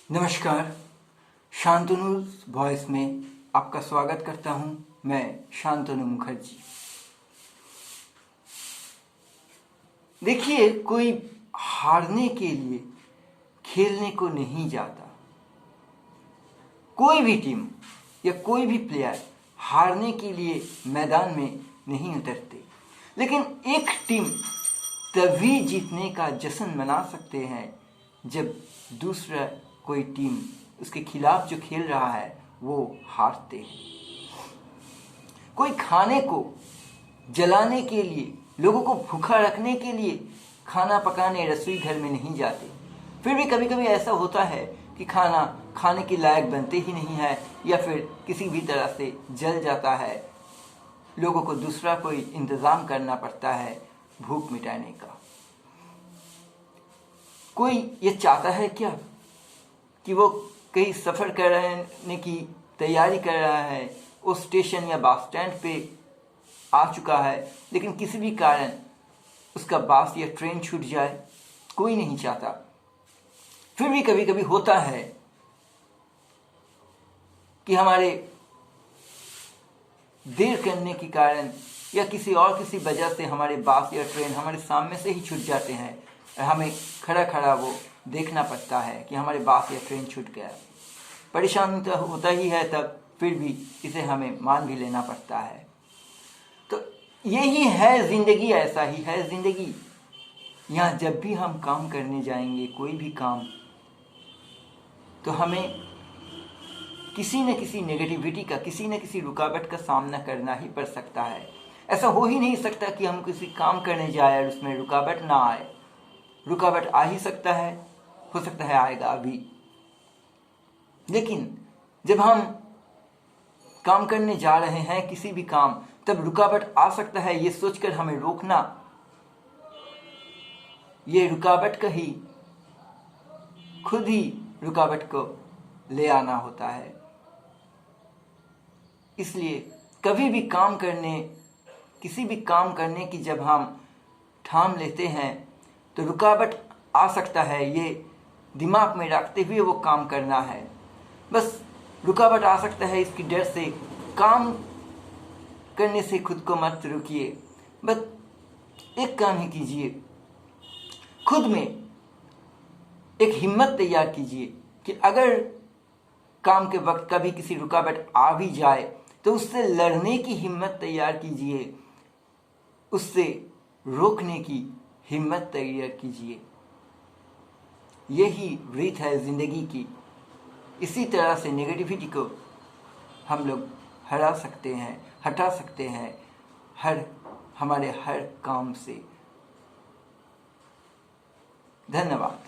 नमस्कार, शांतनु वॉइस में आपका स्वागत करता हूं। मैं शांतनु मुखर्जी। देखिए, कोई हारने के लिए खेलने को नहीं जाता। कोई भी टीम या कोई भी प्लेयर हारने के लिए मैदान में नहीं उतरते, लेकिन एक टीम तभी जीतने का जश्न मना सकते हैं जब दूसरा कोई टीम उसके खिलाफ जो खेल रहा है वो हारते हैं। कोई खाने को जलाने के लिए, लोगों को भूखा रखने के लिए खाना पकाने रसोई घर में नहीं जाते। फिर भी कभी कभी ऐसा होता है कि खाना खाने के लायक बनते ही नहीं है या फिर किसी भी तरह से जल जाता है। लोगों को दूसरा कोई इंतज़ाम करना पड़ता है भूख मिटाने का। कोई ये चाहता है क्या कि वो कहीं सफ़र करने की तैयारी कर रहा है, वो स्टेशन या बस स्टैंड पे आ चुका है, लेकिन किसी भी कारण उसका बस या ट्रेन छूट जाए? कोई नहीं चाहता। फिर भी कभी कभी होता है कि हमारे देर करने के कारण या किसी वजह से हमारे बस या ट्रेन हमारे सामने से ही छूट जाते हैं और हमें खड़ा खड़ा वो देखना पड़ता है कि हमारे बस या ट्रेन छूट गया। परेशान तो होता ही है तब, फिर भी इसे हमें मान भी लेना पड़ता है। तो यही है ज़िंदगी, ऐसा ही है ज़िंदगी। यहाँ जब भी हम काम करने जाएंगे, कोई भी काम, तो हमें किसी न किसी नेगेटिविटी का, किसी न किसी रुकावट का सामना करना ही पड़ सकता है। ऐसा हो ही नहीं सकता कि हम किसी काम करने जाए और उसमें रुकावट ना आए। रुकावट आ ही सकता है, हो सकता है आएगा अभी, लेकिन जब हम काम करने जा रहे हैं किसी भी काम, तब रुकावट आ सकता है। ये सोचकर हमें रोकना, ये रुकावट का ही खुद ही रुकावट को ले आना होता है। इसलिए कभी भी किसी भी काम करने की जब हम ठान लेते हैं तो रुकावट आ सकता है, ये दिमाग में रखते हुए वो काम करना है। बस रुकावट आ सकता है, इसकी डर से काम करने से खुद को मत रुकिए। बस एक काम ही कीजिए, खुद में एक हिम्मत तैयार कीजिए कि अगर काम के वक्त कभी किसी रुकावट आ भी जाए तो उससे लड़ने की हिम्मत तैयार कीजिए, उससे रोकने की हिम्मत तैयार कीजिए। यही रीत है ज़िंदगी की। इसी तरह से नेगेटिविटी को हम लोग हटा सकते हैं हमारे हर काम से। धन्यवाद।